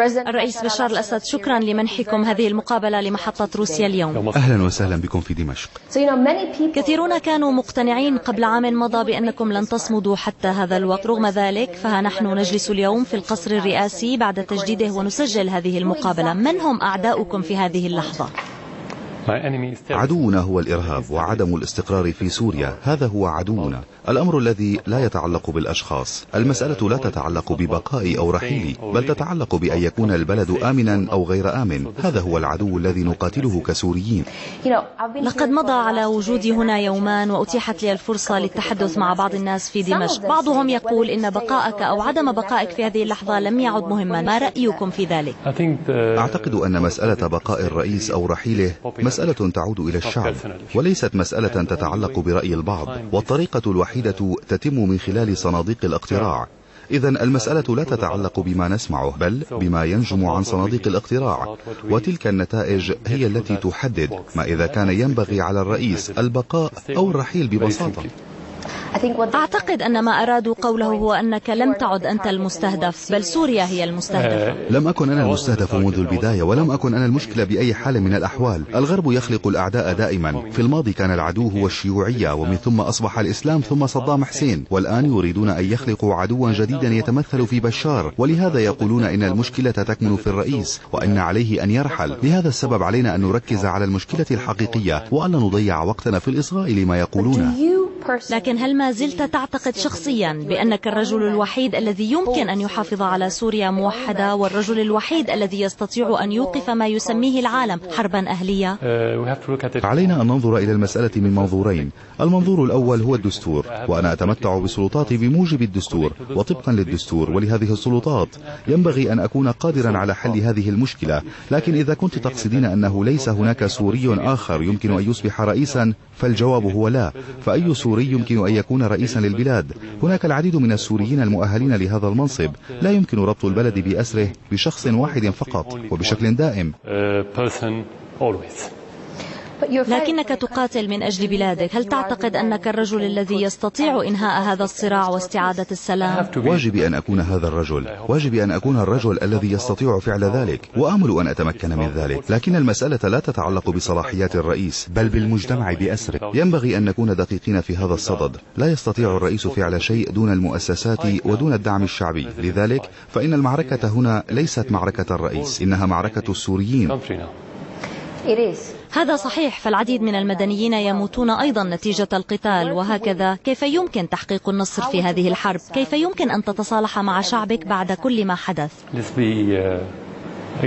الرئيس بشار الأسد، شكرا لمنحكم هذه المقابلة لمحطة روسيا اليوم. أهلا وسهلا بكم في دمشق. كثيرون كانوا مقتنعين قبل عام مضى بأنكم لن تصمدوا حتى هذا الوقت، رغم ذلك فها نحن نجلس اليوم في القصر الرئاسي بعد تجديده ونسجل هذه المقابلة. من هم أعداؤكم في هذه اللحظة؟ عدونا هو الإرهاب وعدم الاستقرار في سوريا، هذا هو عدونا. الأمر الذي لا يتعلق بالأشخاص، المسألة لا تتعلق ببقائي أو رحيلي، بل تتعلق بأن يكون البلد آمنا أو غير آمن. هذا هو العدو الذي نقاتله كسوريين. لقد مضى على وجودي هنا يومان وأتيحت لي الفرصة للتحدث مع بعض الناس في دمشق. بعضهم يقول إن بقائك أو عدم بقائك في هذه اللحظة لم يعد مهما. ما رأيكم في ذلك؟ أعتقد أن مسألة بقاء الرئيس أو رحيله مسألة تعود إلى الشعب، وليست مسألة تتعلق برأي البعض، والطريقة الوحيدة تتم من خلال صناديق الاقتراع. إذن المسألة لا تتعلق بما نسمعه، بل بما ينجم عن صناديق الاقتراع، وتلك النتائج هي التي تحدد ما إذا كان ينبغي على الرئيس البقاء أو الرحيل ببساطة. أعتقد أن ما أرادوا قوله هو أنك لم تعد أنت المستهدف، بل سوريا هي المستهدفة. لم أكن أنا المستهدف منذ البداية، ولم أكن أنا المشكلة بأي حال من الأحوال. الغرب يخلق الأعداء دائما. في الماضي كان العدو هو الشيوعية، ومن ثم أصبح الإسلام، ثم صدام حسين، والآن يريدون أن يخلقوا عدوا جديدا يتمثل في بشار. ولهذا يقولون إن المشكلة تكمن في الرئيس وأن عليه أن يرحل. لهذا السبب علينا أن نركز على المشكلة الحقيقية وألا نضيع وقتنا في الإصغاء لما يقولونه. لكن هل ما زلت تعتقد شخصيا بأنك الرجل الوحيد الذي يمكن أن يحافظ على سوريا موحدة، والرجل الوحيد الذي يستطيع أن يوقف ما يسميه العالم حربا أهلية؟ علينا أن ننظر إلى المسألة من منظورين. المنظور الأول هو الدستور، وأنا أتمتع بسلطاتي بموجب الدستور وطبقا للدستور، ولهذه السلطات ينبغي أن أكون قادرا على حل هذه المشكلة. لكن إذا كنت تقصدين أنه ليس هناك سوري آخر يمكن أن يصبح رئيسا، فالجواب هو لا. فأي سوري يمكن أن يكون رئيسا للبلاد؟ هناك العديد من السوريين المؤهلين لهذا المنصب. لا يمكن ربط البلد بأسره بشخص واحد فقط وبشكل دائم. لكنك تقاتل من أجل بلادك. هل تعتقد أنك الرجل الذي يستطيع إنهاء هذا الصراع واستعادة السلام؟ واجبي أن أكون هذا الرجل، واجبي أن أكون الرجل الذي يستطيع فعل ذلك، وآمل أن أتمكن من ذلك. لكن المسألة لا تتعلق بصلاحيات الرئيس، بل بالمجتمع بأسره. ينبغي أن نكون دقيقين في هذا الصدد. لا يستطيع الرئيس فعل شيء دون المؤسسات ودون الدعم الشعبي. لذلك فإن المعركة هنا ليست معركة الرئيس، إنها معركة السوريين. هذا صحيح، فالعديد من المدنيين يموتون أيضا نتيجة القتال، وهكذا كيف يمكن تحقيق النصر في هذه الحرب؟ كيف يمكن أن تتصالح مع شعبك بعد كل ما حدث؟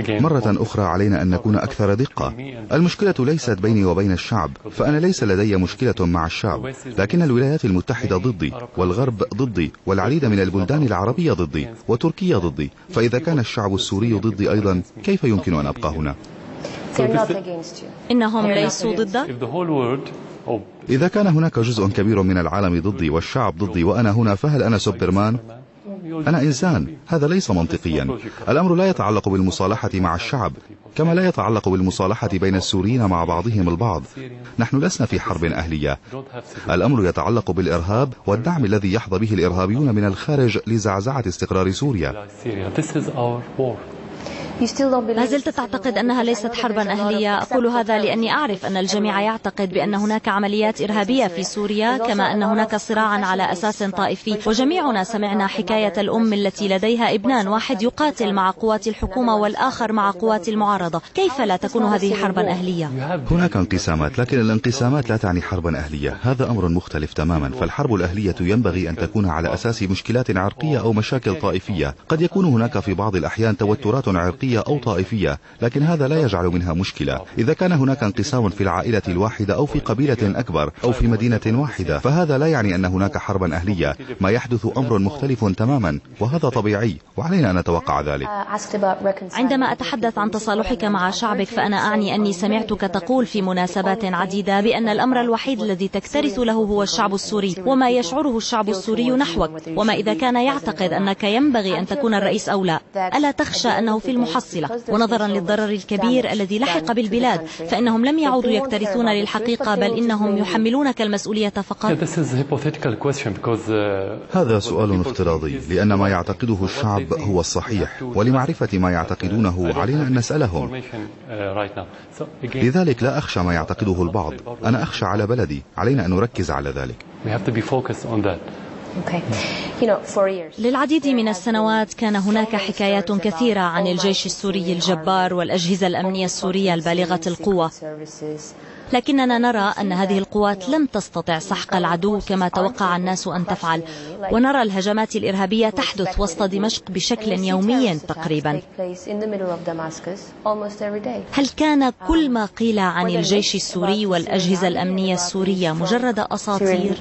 مرة أخرى علينا أن نكون أكثر دقة. المشكلة ليست بيني وبين الشعب، فأنا ليس لدي مشكلة مع الشعب، لكن الولايات المتحدة ضدي، والغرب ضدي، والعديد من البلدان العربية ضدي، وتركيا ضدي. فإذا كان الشعب السوري ضدي أيضا، كيف يمكن أن أبقى هنا؟ إنهم ليسوا ضدك؟ إذا كان هناك جزء كبير من العالم ضدي والشعب ضدي وأنا هنا، فهل أنا سوبرمان؟ أنا إنسان. هذا ليس منطقيا. الأمر لا يتعلق بالمصالحة مع الشعب، كما لا يتعلق بالمصالحة بين السوريين مع بعضهم البعض. نحن لسنا في حرب أهلية. الأمر يتعلق بالإرهاب والدعم الذي يحظى به الإرهابيون من الخارج لزعزعة استقرار سوريا. ما زلت تعتقد أنها ليست حربا أهلية؟ أقول هذا لأني أعرف أن الجميع يعتقد بأن هناك عمليات إرهابية في سوريا، كما أن هناك صراعا على أساس طائفي. وجميعنا سمعنا حكاية الأم التي لديها ابنان، واحد يقاتل مع قوات الحكومة والآخر مع قوات المعارضة. كيف لا تكون هذه حربا أهلية؟ هناك انقسامات، لكن الانقسامات لا تعني حربا أهلية. هذا أمر مختلف تماما. فالحرب الأهلية ينبغي أن تكون على أساس مشكلات عرقية أو مشاكل طائفية. قد يكون هناك في بعض الأحيان توترات عرقية أو طائفية، لكن هذا لا يجعل منها مشكلة. إذا كان هناك انقسام في العائلة الواحدة أو في قبيلة أكبر أو في مدينة واحدة، فهذا لا يعني أن هناك حربا أهلية. ما يحدث أمر مختلف تماما، وهذا طبيعي، وعلينا أن نتوقع ذلك. عندما أتحدث عن تصالحك مع شعبك، فأنا أعني أني سمعتك تقول في مناسبات عديدة بأن الأمر الوحيد الذي تكترث له هو الشعب السوري، وما يشعره الشعب السوري نحوك. وما إذا كان يعتقد أنك ينبغي أن تكون الرئيس أو لا؟ ألا تخشى أنه في المحافظة المحصلة، ونظرا للضرر الكبير الذي لحق بالبلاد فإنهم لم يعودوا يكترثون للحقيقة، بل إنهم يحملونك المسؤولية فقط. هذا سؤال افتراضي، لأن ما يعتقده الشعب هو الصحيح، ولمعرفة ما يعتقدونه علينا أن نسألهم. لذلك لا أخشى ما يعتقده البعض، أنا أخشى على بلدي، علينا أن نركز على ذلك. للعديد من السنوات كان هناك حكايات كثيرة عن الجيش السوري الجبار والأجهزة الأمنية السورية البالغة القوة، لكننا نرى أن هذه القوات لم تستطع سحق العدو كما توقع الناس أن تفعل، ونرى الهجمات الإرهابية تحدث وسط دمشق بشكل يومي تقريبا. هل كان كل ما قيل عن الجيش السوري والأجهزة الأمنية السورية مجرد أساطير؟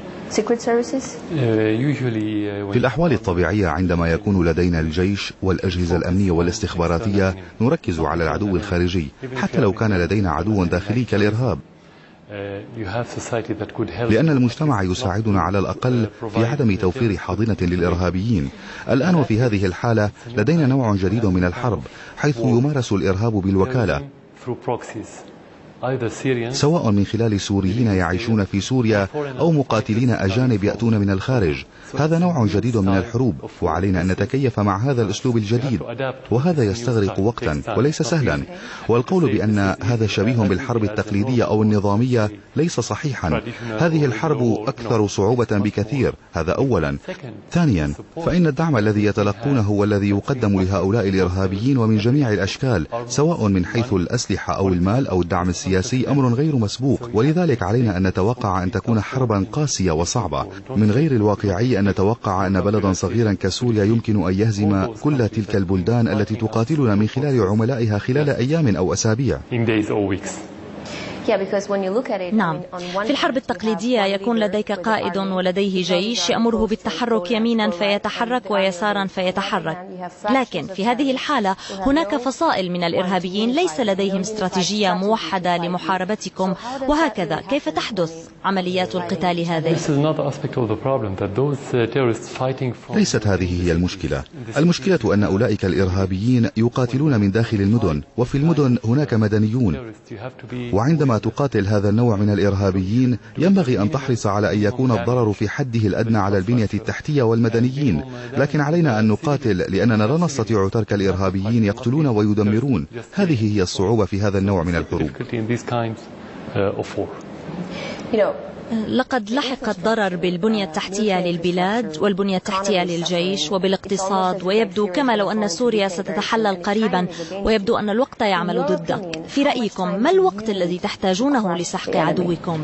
في الأحوال الطبيعية عندما يكون لدينا الجيش والأجهزة الأمنية والاستخباراتية نركز على العدو الخارجي، حتى لو كان لدينا عدو داخلي كالإرهاب، لأن المجتمع يساعدنا على الأقل في عدم توفير حاضنة للإرهابيين. الآن وفي هذه الحالة لدينا نوع جديد من الحرب، حيث يمارس الإرهاب بالوكالة، سواء من خلال سوريين يعيشون في سوريا أو مقاتلين أجانب يأتون من الخارج. هذا نوع جديد من الحروب، وعلينا أن نتكيف مع هذا الأسلوب الجديد، وهذا يستغرق وقتا وليس سهلا. والقول بأن هذا شبيه بالحرب التقليدية أو النظامية ليس صحيحا. هذه الحرب أكثر صعوبة بكثير، هذا أولا. ثانيا، فإن الدعم الذي يتلقونه والذي يقدم لهؤلاء الإرهابيين ومن جميع الأشكال، سواء من حيث الأسلحة أو المال أو الدعم السياسي، أمر غير مسبوق، ولذلك علينا أن نتوقع أن تكون حربا قاسية وصعبة. من غير الواقعي أن نتوقع أن بلدا صغيرا كسوريا يمكن أن يهزم كل تلك البلدان التي تقاتلنا من خلال عملائها خلال أيام أو أسابيع. نعم، في الحرب التقليدية يكون لديك قائد ولديه جيش يأمره بالتحرك يمينا فيتحرك ويسارا فيتحرك، لكن في هذه الحالة هناك فصائل من الإرهابيين ليس لديهم استراتيجية موحدة لمحاربتكم، وهكذا كيف تحدث عمليات القتال هذه؟ ليست هذه هي المشكلة. المشكلة أن أولئك الإرهابيين يقاتلون من داخل المدن، وفي المدن هناك مدنيون، وعندما تقاتل هذا النوع من الإرهابيين ينبغي أن تحرص على أن يكون الضرر في حده الأدنى على البنية التحتية والمدنيين، لكن علينا أن نقاتل لأننا لا نستطيع ترك الإرهابيين يقتلون ويدمرون. هذه هي الصعوبة في هذا النوع من الحروب. لقد لحق الضرر بالبنية التحتية للبلاد والبنية التحتية للجيش وبالاقتصاد، ويبدو كما لو أن سوريا ستتحلل قريبا، ويبدو أن الوقت يعمل ضدك. في رأيكم ما الوقت الذي تحتاجونه لسحق عدوكم؟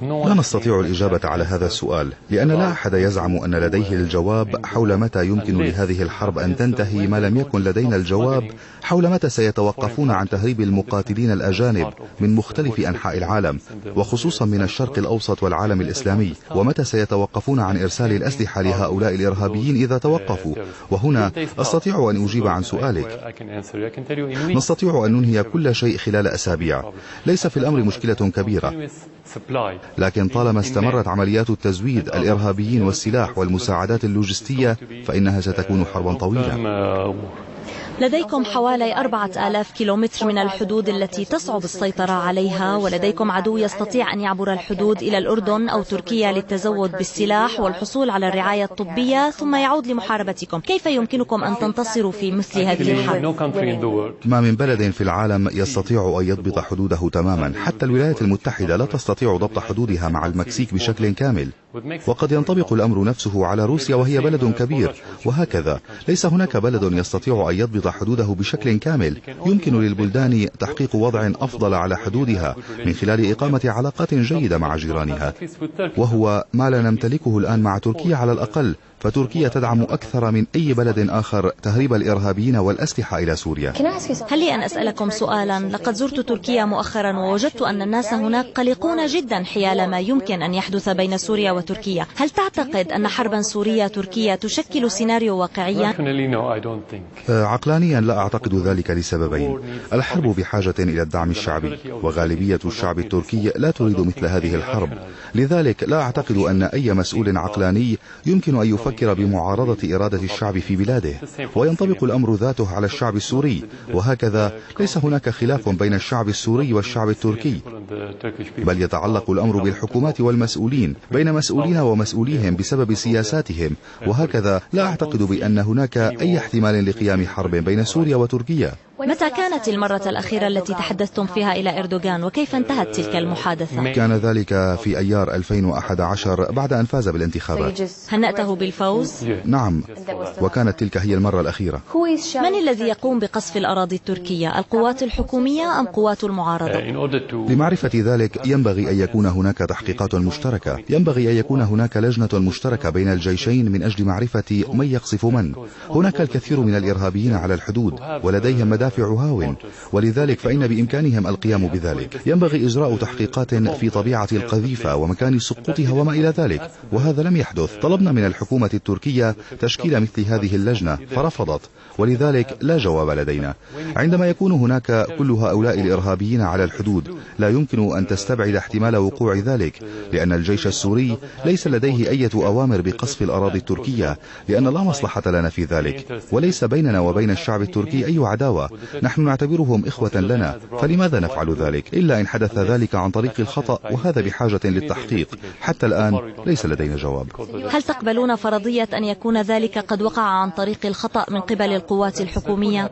لا نستطيع الإجابة على هذا السؤال، لأن لا أحد يزعم أن لديه الجواب حول متى يمكن لهذه الحرب أن تنتهي، ما لم يكن لدينا الجواب حول متى سيتوقفون عن تهريب المقاتلين الأجانب من مختلف أنحاء العالم، وخصوصا من الشرق الأوسط والعالم الإسلامي، ومتى سيتوقفون عن إرسال الأسلحة لهؤلاء الإرهابيين إذا توقفوا. وهنا أستطيع أن أجيب عن سؤالك. نستطيع أن ننهي كل شيء خلال أسابيع، ليس في الأمر مشكلة كبيرة، لكن طالما استمرت عمليات التزويد الإرهابيين والسلاح والمساعدات اللوجستية فإنها ستكون حربا طويلة. لديكم حوالي 4000 كيلومتر من الحدود التي تصعب السيطرة عليها، ولديكم عدو يستطيع أن يعبر الحدود إلى الأردن أو تركيا للتزود بالسلاح والحصول على الرعاية الطبية ثم يعود لمحاربتكم. كيف يمكنكم أن تنتصروا في مثل هذه الحرب؟ ما من بلد في العالم يستطيع أن يضبط حدوده تماما، حتى الولايات المتحدة لا تستطيع ضبط حدودها مع المكسيك بشكل كامل، وقد ينطبق الأمر نفسه على روسيا وهي بلد كبير، وهكذا ليس هناك بلد يستطيع أن يضبط حدوده بشكل كامل. يمكن للبلدان تحقيق وضع أفضل على حدودها من خلال إقامة علاقات جيدة مع جيرانها، وهو ما لا نمتلكه الآن مع تركيا على الأقل، فتركيا تدعم أكثر من أي بلد آخر تهريب الإرهابيين والأسلحة إلى سوريا. هل لي أن أسألكم سؤالا؟ لقد زرت تركيا مؤخرا ووجدت أن الناس هناك قلقون جدا حيال ما يمكن أن يحدث بين سوريا وتركيا. هل تعتقد أن حربا سورية تركية تشكل سيناريو واقعيا؟ عقلانيا لا أعتقد ذلك لسببين. الحرب بحاجة إلى الدعم الشعبي، وغالبية الشعب التركي لا تريد مثل هذه الحرب، لذلك لا أعتقد أن أي مسؤول عقلاني يمكن أن يفكر يفكر بمعارضة إرادة الشعب في بلاده، وينطبق الأمر ذاته على الشعب السوري، وهكذا ليس هناك خلاف بين الشعب السوري والشعب التركي، بل يتعلق الأمر بالحكومات والمسؤولين، بين مسؤولين ومسؤوليهم بسبب سياساتهم، وهكذا لا أعتقد بأن هناك أي احتمال لقيام حرب بين سوريا وتركيا. متى كانت المرة الأخيرة التي تحدثتم فيها إلى إردوغان، وكيف انتهت تلك المحادثة؟ كان ذلك في أيار 2011 بعد أن فاز بالانتخابات. هنأته بالفوز؟ نعم، وكانت تلك هي المرة الأخيرة. من الذي يقوم بقصف الأراضي التركية، القوات الحكومية أم قوات المعارضة؟ لمعرفة ذلك ينبغي أن يكون هناك تحقيقات مشتركة، ينبغي أن يكون هناك لجنة مشتركة بين الجيشين من أجل معرفة من يقصف من. هناك الكثير من الإرهابيين على الحدود ولديهم مدافع هاون، ولذلك فإن بإمكانهم القيام بذلك. ينبغي إجراء تحقيقات في طبيعة القذيفة ومكان سقوطها وما إلى ذلك، وهذا لم يحدث. طلبنا من الحكومة التركية تشكيل مثل هذه اللجنة فرفضت، ولذلك لا جواب لدينا. عندما يكون هناك كل هؤلاء الإرهابيين على الحدود لا يمكن أن تستبعد احتمال وقوع ذلك، لأن الجيش السوري ليس لديه أي أوامر بقصف الأراضي التركية، لأن لا مصلحة لنا في ذلك، وليس بيننا وبين الشعب التركي أي عداوة. نحن نعتبرهم إخوة لنا، فلماذا نفعل ذلك إلا إن حدث ذلك عن طريق الخطأ، وهذا بحاجة للتحقيق. حتى الآن ليس لدينا جواب. هل تقبلون فرضية أن يكون ذلك قد وقع عن طريق الخطأ من قبل القوات الحكومية؟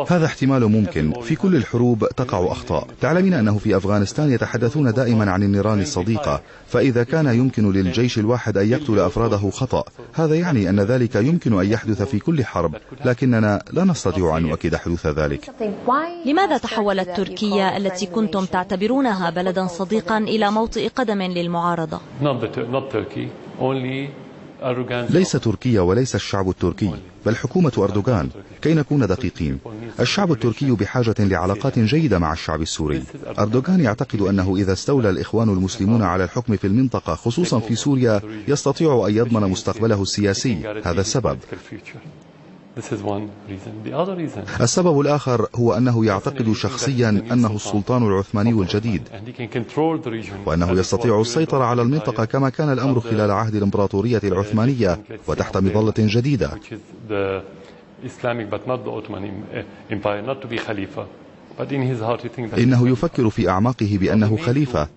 هذا احتمال ممكن. في كل الحروب تقع أخطاء. تعلمين أنه في أفغانستان يتحدثون دائما عن النيران الصديقة، فإذا كان يمكن للجيش الواحد أن يقتل أفراده خطأ، هذا يعني أن ذلك يمكن أن يحدث في كل حرب، لكننا لا نستطيع أن نؤكد حدوث ذلك. لماذا تحولت تركيا التي كنتم تعتبرونها بلدا صديقا إلى موطئ قدم للمعارضة؟ ليس تركيا وليس الشعب التركي، بل حكومة أردوغان. كي نكون دقيقين، الشعب التركي بحاجة لعلاقات جيدة مع الشعب السوري. أردوغان يعتقد أنه إذا استولى الإخوان المسلمون على الحكم في المنطقة خصوصا في سوريا يستطيع أن يضمن مستقبله السياسي. هذا السبب. السبب الآخر هو أنه يعتقد شخصيا أنه السلطان العثماني الجديد، وأنه يستطيع السيطرة على المنطقة كما كان الأمر خلال عهد الإمبراطورية العثمانية وتحت مظلة جديدة. إنه يفكر في أعماقه بأنه خليفة.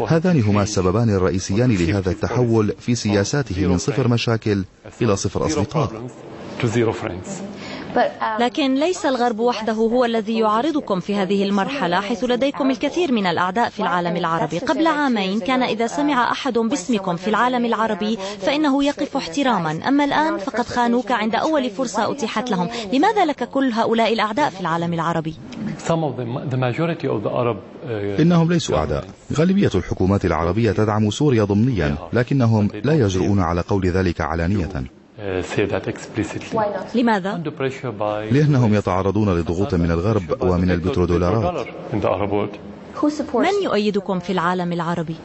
هذان هما السببان الرئيسيان لهذا التحول في سياساته من صفر مشاكل إلى صفر أصدقاء. لكن ليس الغرب وحده هو الذي يعارضكم في هذه المرحلة، حيث لديكم الكثير من الأعداء في العالم العربي. قبل عامين كان إذا سمع أحد باسمكم في العالم العربي فإنه يقف احتراما، أما الآن فقد خانوك عند أول فرصة أتيحت لهم. لماذا لك كل هؤلاء الأعداء في العالم العربي؟ إنهم ليسوا أعداء. غالبية الحكومات العربية تدعم سوريا ضمنيا، لكنهم لا يجرؤون على قول ذلك علانية. لماذا؟ لأنهم يتعرضون لضغوط من الغرب ومن البترودولارات. من يؤيدكم في العالم العربي؟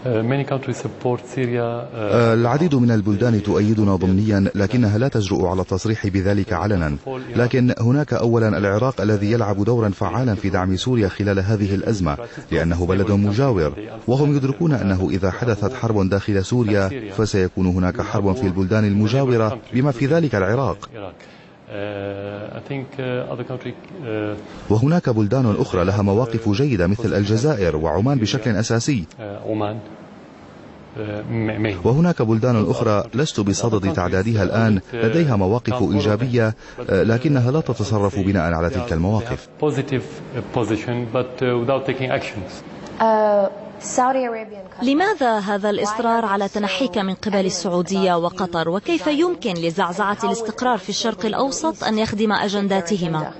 العديد من البلدان تؤيدنا ضمنيا، لكنها لا تجرؤ على التصريح بذلك علنا. لكن هناك أولا العراق الذي يلعب دورا فعالا في دعم سوريا خلال هذه الأزمة، لأنه بلد مجاور، وهم يدركون أنه إذا حدثت حرب داخل سوريا فسيكون هناك حرب في البلدان المجاورة بما في ذلك العراق. وهناك بلدان أخرى لها مواقف جيدة مثل الجزائر وعمان بشكل أساسي، وهناك بلدان أخرى لست بصدد تعدادها الآن لديها مواقف إيجابية لكنها لا تتصرف بناء على تلك المواقف. لماذا هذا الإصرار على تنحيك من قبل السعودية وقطر، وكيف يمكن لزعزعة الاستقرار في الشرق الأوسط أن يخدم أجنداتهما؟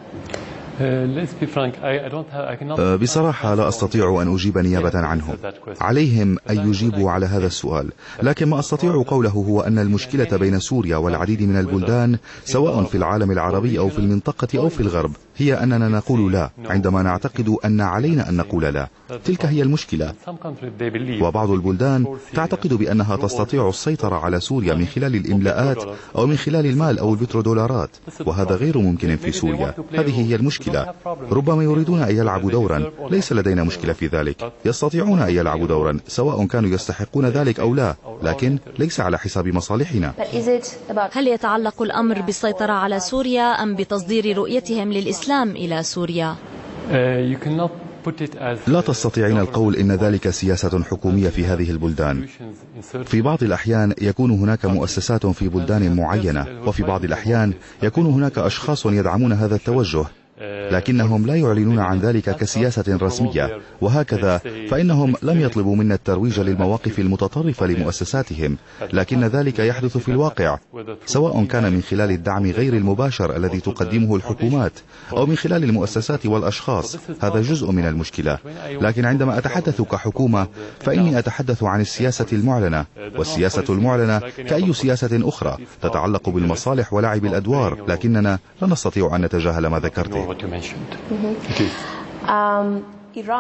بصراحة لا أستطيع أن أجيب نيابة عنهم. عليهم أن يجيبوا على هذا السؤال، لكن ما أستطيع قوله هو أن المشكلة بين سوريا والعديد من البلدان سواء في العالم العربي أو في المنطقة أو في الغرب هي أننا نقول لا عندما نعتقد أن علينا أن نقول لا. تلك هي المشكلة. وبعض البلدان تعتقد بأنها تستطيع السيطرة على سوريا من خلال الإملاءات أو من خلال المال أو البترودولارات، وهذا غير ممكن في سوريا. هذه هي المشكلة. مشكلة. ربما يريدون أن يلعبوا دورا، ليس لدينا مشكلة في ذلك. يستطيعون أن يلعبوا دورا سواء كانوا يستحقون ذلك أو لا، لكن ليس على حساب مصالحنا. هل يتعلق الأمر بالسيطرة على سوريا أم بتصدير رؤيتهم للإسلام إلى سوريا؟ لا تستطيعين القول إن ذلك سياسة حكومية في هذه البلدان. في بعض الأحيان يكون هناك مؤسسات في بلدان معينة، وفي بعض الأحيان يكون هناك أشخاص يدعمون هذا التوجه، لكنهم لا يعلنون عن ذلك كسياسة رسمية. وهكذا فإنهم لم يطلبوا منا الترويج للمواقف المتطرفة لمؤسساتهم، لكن ذلك يحدث في الواقع، سواء كان من خلال الدعم غير المباشر الذي تقدمه الحكومات أو من خلال المؤسسات والأشخاص. هذا جزء من المشكلة. لكن عندما أتحدث كحكومة فإني أتحدث عن السياسة المعلنة، والسياسة المعلنة كأي سياسة أخرى تتعلق بالمصالح ولعب الأدوار، لكننا لا نستطيع أن نتجاهل ما ذكرته.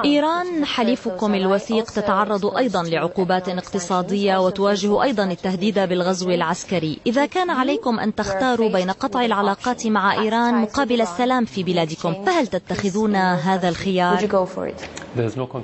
إيران حليفكم الوثيق تتعرض أيضا لعقوبات اقتصادية وتواجه أيضا التهديد بالغزو العسكري. إذا كان عليكم أن تختاروا بين قطع العلاقات مع إيران مقابل السلام في بلادكم، فهل تتخذون هذا الخيار؟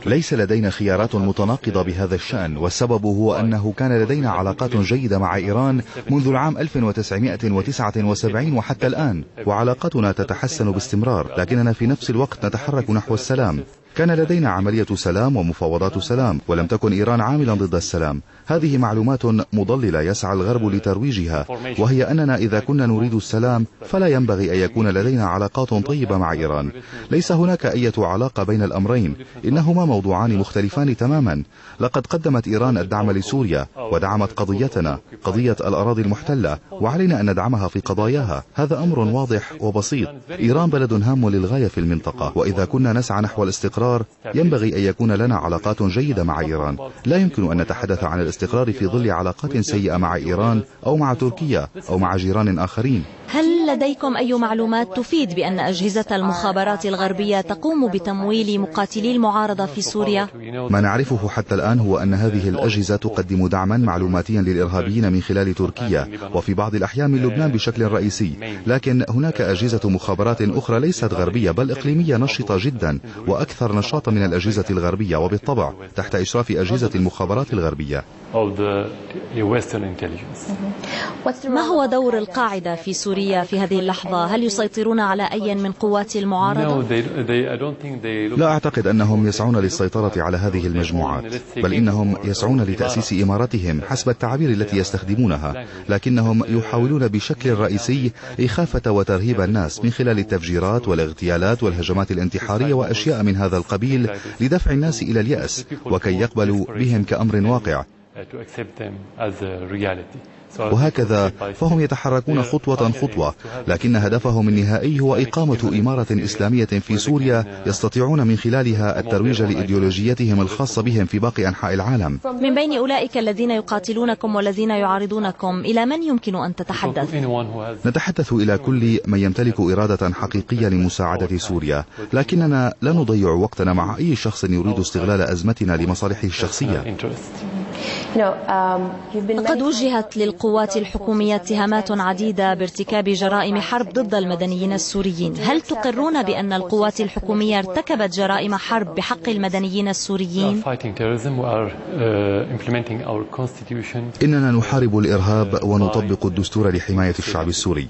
ليس لدينا خيارات متناقضة بهذا الشأن، والسبب هو أنه كان لدينا علاقات جيدة مع إيران منذ العام 1979 وحتى الآن، وعلاقتنا تتحسن باستمرار، لكننا في نفس الوقت نتحرك نحو السلام. كان لدينا عملية سلام ومفاوضات سلام، ولم تكن إيران عاملا ضد السلام. هذه معلومات مضللة يسعى الغرب لترويجها، وهي أننا إذا كنا نريد السلام فلا ينبغي أن يكون لدينا علاقات طيبة مع إيران. ليس هناك أي علاقة بين الأمرين، إنهما موضوعان مختلفان تماما. لقد قدمت إيران الدعم لسوريا ودعمت قضيتنا، قضية الأراضي المحتلة، وعلينا أن ندعمها في قضاياها. هذا أمر واضح وبسيط. إيران بلد هام للغاية في المنطقة، وإذا كنا نسعى نحو الاستقرار ينبغي أن يكون لنا علاقات جيدة مع إيران. لا يمكن أن نتحدث عن الاستقرار في ظل علاقات سيئة مع إيران أو مع تركيا أو مع جيران آخرين. هل لديكم أي معلومات تفيد بأن أجهزة المخابرات الغربية تقوم بتمويل مقاتلي المعارضة في سوريا؟ ما نعرفه حتى الآن هو أن هذه الأجهزة تقدم دعما معلوماتيا للإرهابيين من خلال تركيا، وفي بعض الأحيان من لبنان بشكل رئيسي. لكن هناك أجهزة مخابرات أخرى ليست غربية بل إقليمية نشطة جدا وأكثر نشاطا من الأجهزة الغربية، وبالطبع تحت إشراف أجهزة المخابرات الغربية. ما هو دور القاعدة في سوريا في هذه اللحظة؟ هل يسيطرون على أي من قوات المعارضة؟ لا أعتقد أنهم يسعون للسيطرة على هذه المجموعات، بل إنهم يسعون لتأسيس إمارتهم حسب التعابير التي يستخدمونها، لكنهم يحاولون بشكل رئيسي إخافة وترهيب الناس من خلال التفجيرات والاغتيالات والهجمات الانتحارية وأشياء من هذا القبيل لدفع الناس إلى اليأس وكي يقبلوا بهم كأمر واقع. وهكذا فهم يتحركون خطوة خطوة، لكن هدفهم النهائي هو إقامة إمارة إسلامية في سوريا يستطيعون من خلالها الترويج لإيديولوجيتهم الخاصة بهم في باقي أنحاء العالم. من بين أولئك الذين يقاتلونكم والذين يعارضونكم إلى من يمكن أن تتحدث؟ نتحدث إلى كل من يمتلك إرادة حقيقية لمساعدة سوريا، لكننا لا نضيع وقتنا مع أي شخص يريد استغلال أزمتنا لمصالحه الشخصية. قد وجهت للقوات الحكومية اتهامات عديدة بارتكاب جرائم حرب ضد المدنيين السوريين. هل تقرون بأن القوات الحكومية ارتكبت جرائم حرب بحق المدنيين السوريين؟ إننا نحارب الإرهاب ونطبق الدستور لحماية الشعب السوري.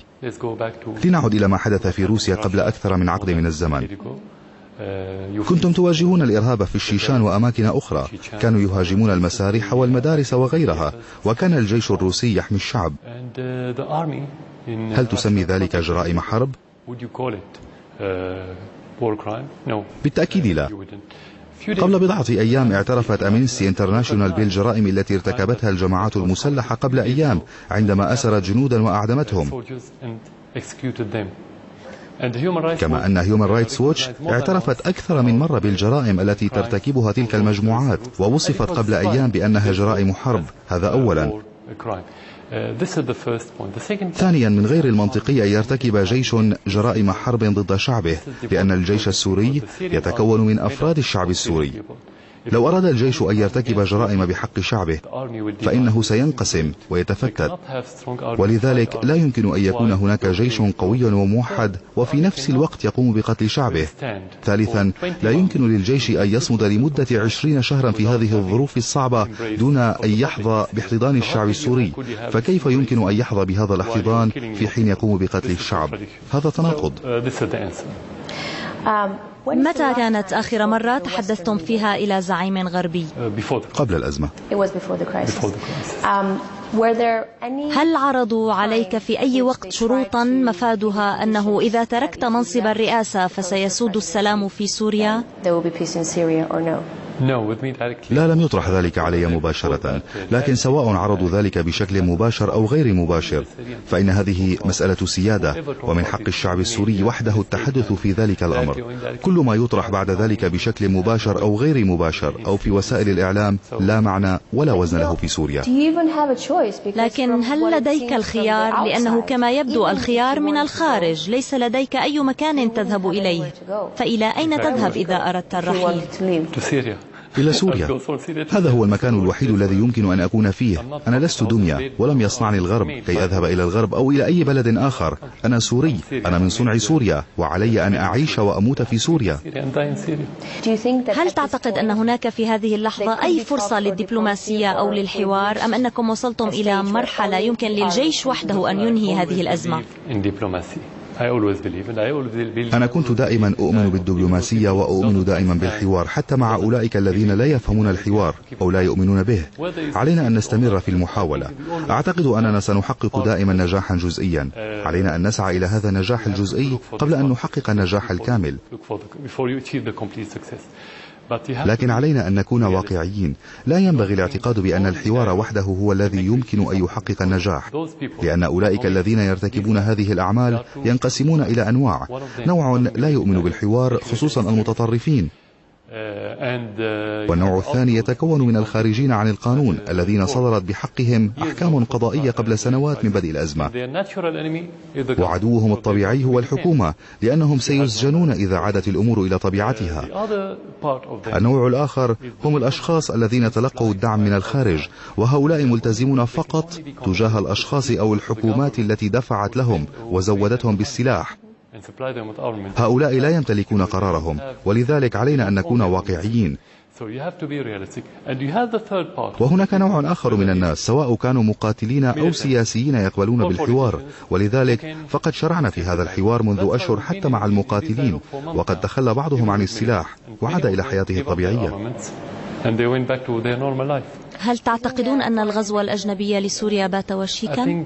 لنعد إلى ما حدث في روسيا قبل أكثر من عقد من الزمن. كنتم تواجهون الإرهاب في الشيشان وأماكن أخرى، كانوا يهاجمون المسارح والمدارس وغيرها، وكان الجيش الروسي يحمي الشعب. هل تسمي ذلك جرائم حرب؟ بالتأكيد لا. قبل بضعة أيام اعترفت أمنستي انترناشونال بالجرائم التي ارتكبتها الجماعات المسلحة قبل أيام عندما أسرت جنودا وأعدمتهم، كما أن هيومن رايتس ووتش اعترفت أكثر من مرة بالجرائم التي ترتكبها تلك المجموعات، ووصفت قبل أيام بأنها جرائم حرب. هذا أولا. ثانيا، من غير المنطقي أن يرتكب جيش جرائم حرب ضد شعبه، لأن الجيش السوري يتكون من أفراد الشعب السوري. لو أراد الجيش أن يرتكب جرائم بحق شعبه فإنه سينقسم ويتفتت، ولذلك لا يمكن أن يكون هناك جيش قوي وموحد وفي نفس الوقت يقوم بقتل شعبه. ثالثا، لا يمكن للجيش أن يصمد لمدة 20 شهرا في هذه الظروف الصعبة دون أن يحظى باحتضان الشعب السوري، فكيف يمكن أن يحظى بهذا الاحتضان في حين يقوم بقتل الشعب؟ هذا تناقض. متى كانت آخر مرة تحدثتم فيها إلى زعيم غربي؟ قبل الأزمة. هل عرضوا عليك في أي وقت شروطا مفادها أنه إذا تركت منصب الرئاسة فسيسود السلام في سوريا؟ لا، لم يطرح ذلك علي مباشرة، لكن سواء عرضوا ذلك بشكل مباشر أو غير مباشر فإن هذه مسألة سيادة، ومن حق الشعب السوري وحده التحدث في ذلك الأمر. كل ما يطرح بعد ذلك بشكل مباشر أو غير مباشر أو في وسائل الإعلام لا معنى ولا وزن له في سوريا. لكن هل لديك الخيار؟ لأنه كما يبدو الخيار من الخارج، ليس لديك أي مكان تذهب إليه، فإلى أين تذهب إذا أردت الرحيل؟ إلى سوريا. هذا هو المكان الوحيد الذي يمكن أن أكون فيه. أنا لست دمية، ولم يصنعني الغرب كي أذهب إلى الغرب أو إلى أي بلد آخر. أنا سوري، أنا من صنع سوريا، وعلي أن أعيش وأموت في سوريا. هل تعتقد أن هناك في هذه اللحظة أي فرصة للدبلوماسية أو للحوار، أم أنكم وصلتم إلى مرحلة يمكن للجيش وحده أن ينهي هذه الأزمة؟ أنا كنت دائما أؤمن بالدبلوماسية وأؤمن دائما بالحوار، حتى مع أولئك الذين لا يفهمون الحوار أو لا يؤمنون به. علينا أن نستمر في المحاولة. أعتقد أننا سنحقق دائما نجاحا جزئيا. علينا أن نسعى إلى هذا النجاح الجزئي قبل أن نحقق النجاح الكامل. لكن علينا أن نكون واقعيين. لا ينبغي الاعتقاد بأن الحوار وحده هو الذي يمكن أن يحقق النجاح، لأن أولئك الذين يرتكبون هذه الأعمال ينقسمون إلى أنواع. نوع لا يؤمن بالحوار، خصوصا المتطرفين، والنوع الثاني يتكون من الخارجين عن القانون الذين صدرت بحقهم أحكام قضائية قبل سنوات من بدء الأزمة، وعدوهم الطبيعي هو الحكومة، لأنهم سيسجنون إذا عادت الأمور إلى طبيعتها. النوع الآخر هم الأشخاص الذين تلقوا الدعم من الخارج، وهؤلاء ملتزمون فقط تجاه الأشخاص أو الحكومات التي دفعت لهم وزودتهم بالسلاح. هؤلاء لا يمتلكون قرارهم، ولذلك علينا أن نكون واقعيين. وهناك نوع آخر من الناس، سواء كانوا مقاتلين أو سياسيين، يقبلون بالحوار، ولذلك فقد شرعنا في هذا الحوار منذ أشهر حتى مع المقاتلين، وقد تخلى بعضهم عن السلاح وعاد إلى حياته الطبيعية. هل تعتقدون أن الغزو الأجنبي لسوريا بات وشيكا؟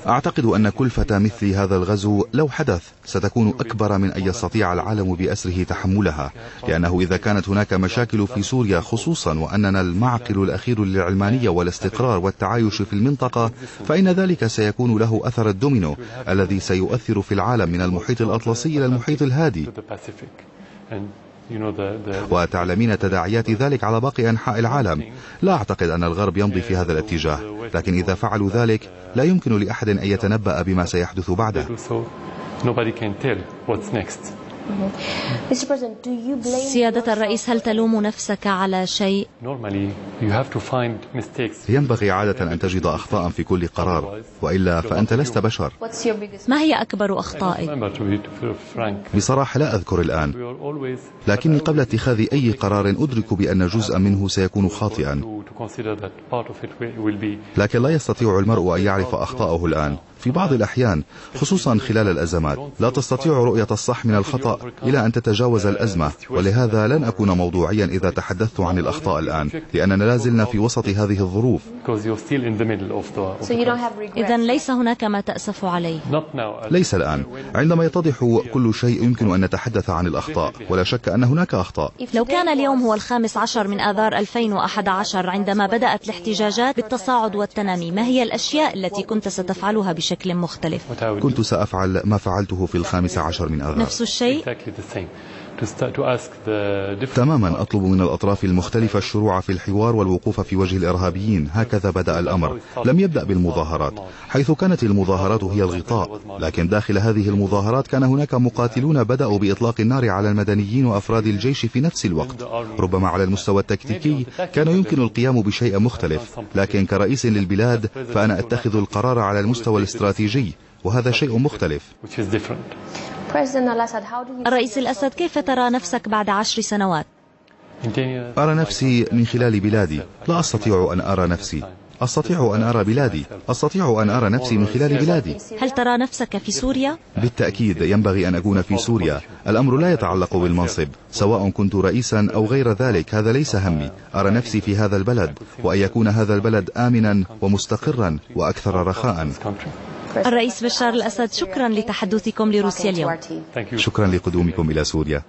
أعتقد أن كلفة مثل هذا الغزو لو حدث ستكون أكبر من أن يستطيع العالم بأسره تحملها، لأنه إذا كانت هناك مشاكل في سوريا، خصوصا وأننا المعقل الأخير للعلمانية والاستقرار والتعايش في المنطقة، فإن ذلك سيكون له أثر الدومينو الذي سيؤثر في العالم من المحيط الأطلسي إلى المحيط الهادي. وتعلمين تداعيات ذلك على باقي أنحاء العالم. لا أعتقد أن الغرب يمضي في هذا الاتجاه، لكن إذا فعلوا ذلك لا يمكن لأحد أن يتنبأ بما سيحدث بعده. سيادة الرئيس، هل تلوم نفسك على شيء؟ ينبغي عادة أن تجد أخطاء في كل قرار، وإلا فأنت لست بشر. ما هي أكبر أخطائك؟ بصراحة لا أذكر الآن، لكني قبل اتخاذ أي قرار أدرك بأن جزءا منه سيكون خاطئا، لكن لا يستطيع المرء أن يعرف أخطاءه الآن. في بعض الأحيان، خصوصا خلال الأزمات، لا تستطيع رؤية الصح من الخطأ إلى أن تتجاوز الأزمة، ولهذا لن أكون موضوعيا إذا تحدثت عن الأخطاء الآن، لأننا لازلنا في وسط هذه الظروف. إذن ليس هناك ما تأسف عليه؟ ليس الآن. عندما يتضح كل شيء يمكن أن نتحدث عن الأخطاء، ولا شك أن هناك أخطاء. لو كان اليوم هو 15 من آذار 2011 عندما بدأت الاحتجاجات بالتصاعد والتنامي، ما هي الأشياء التي كنت ستفعلها بشكل بشكل مختلف؟ كنت سأفعل ما فعلته في 15 من آذار. نفس الشيء؟ تماما. أطلب من الأطراف المختلفة الشروع في الحوار والوقوف في وجه الإرهابيين. هكذا بدأ الأمر. لم يبدأ بالمظاهرات، حيث كانت المظاهرات هي الغطاء، لكن داخل هذه المظاهرات كان هناك مقاتلون بدأوا بإطلاق النار على المدنيين وأفراد الجيش في نفس الوقت. ربما على المستوى التكتيكي كان يمكن القيام بشيء مختلف، لكن كرئيس للبلاد فأنا أتخذ القرار على المستوى الاستراتيجي، وهذا شيء مختلف. الرئيس الأسد، كيف ترى نفسك بعد 10 سنوات؟ أرى نفسي من خلال بلادي. لا أستطيع أن أرى نفسي، أستطيع أن أرى بلادي، أستطيع أن أرى نفسي من خلال بلادي. هل ترى نفسك في سوريا؟ بالتأكيد ينبغي أن أكون في سوريا. الأمر لا يتعلق بالمنصب، سواء كنت رئيسا أو غير ذلك، هذا ليس همي. أرى نفسي في هذا البلد، وأن يكون هذا البلد آمنا ومستقرا وأكثر رخاء. الرئيس بشار الأسد، شكرا لتحدثكم لروسيا اليوم. شكرا لقدومكم إلى سوريا.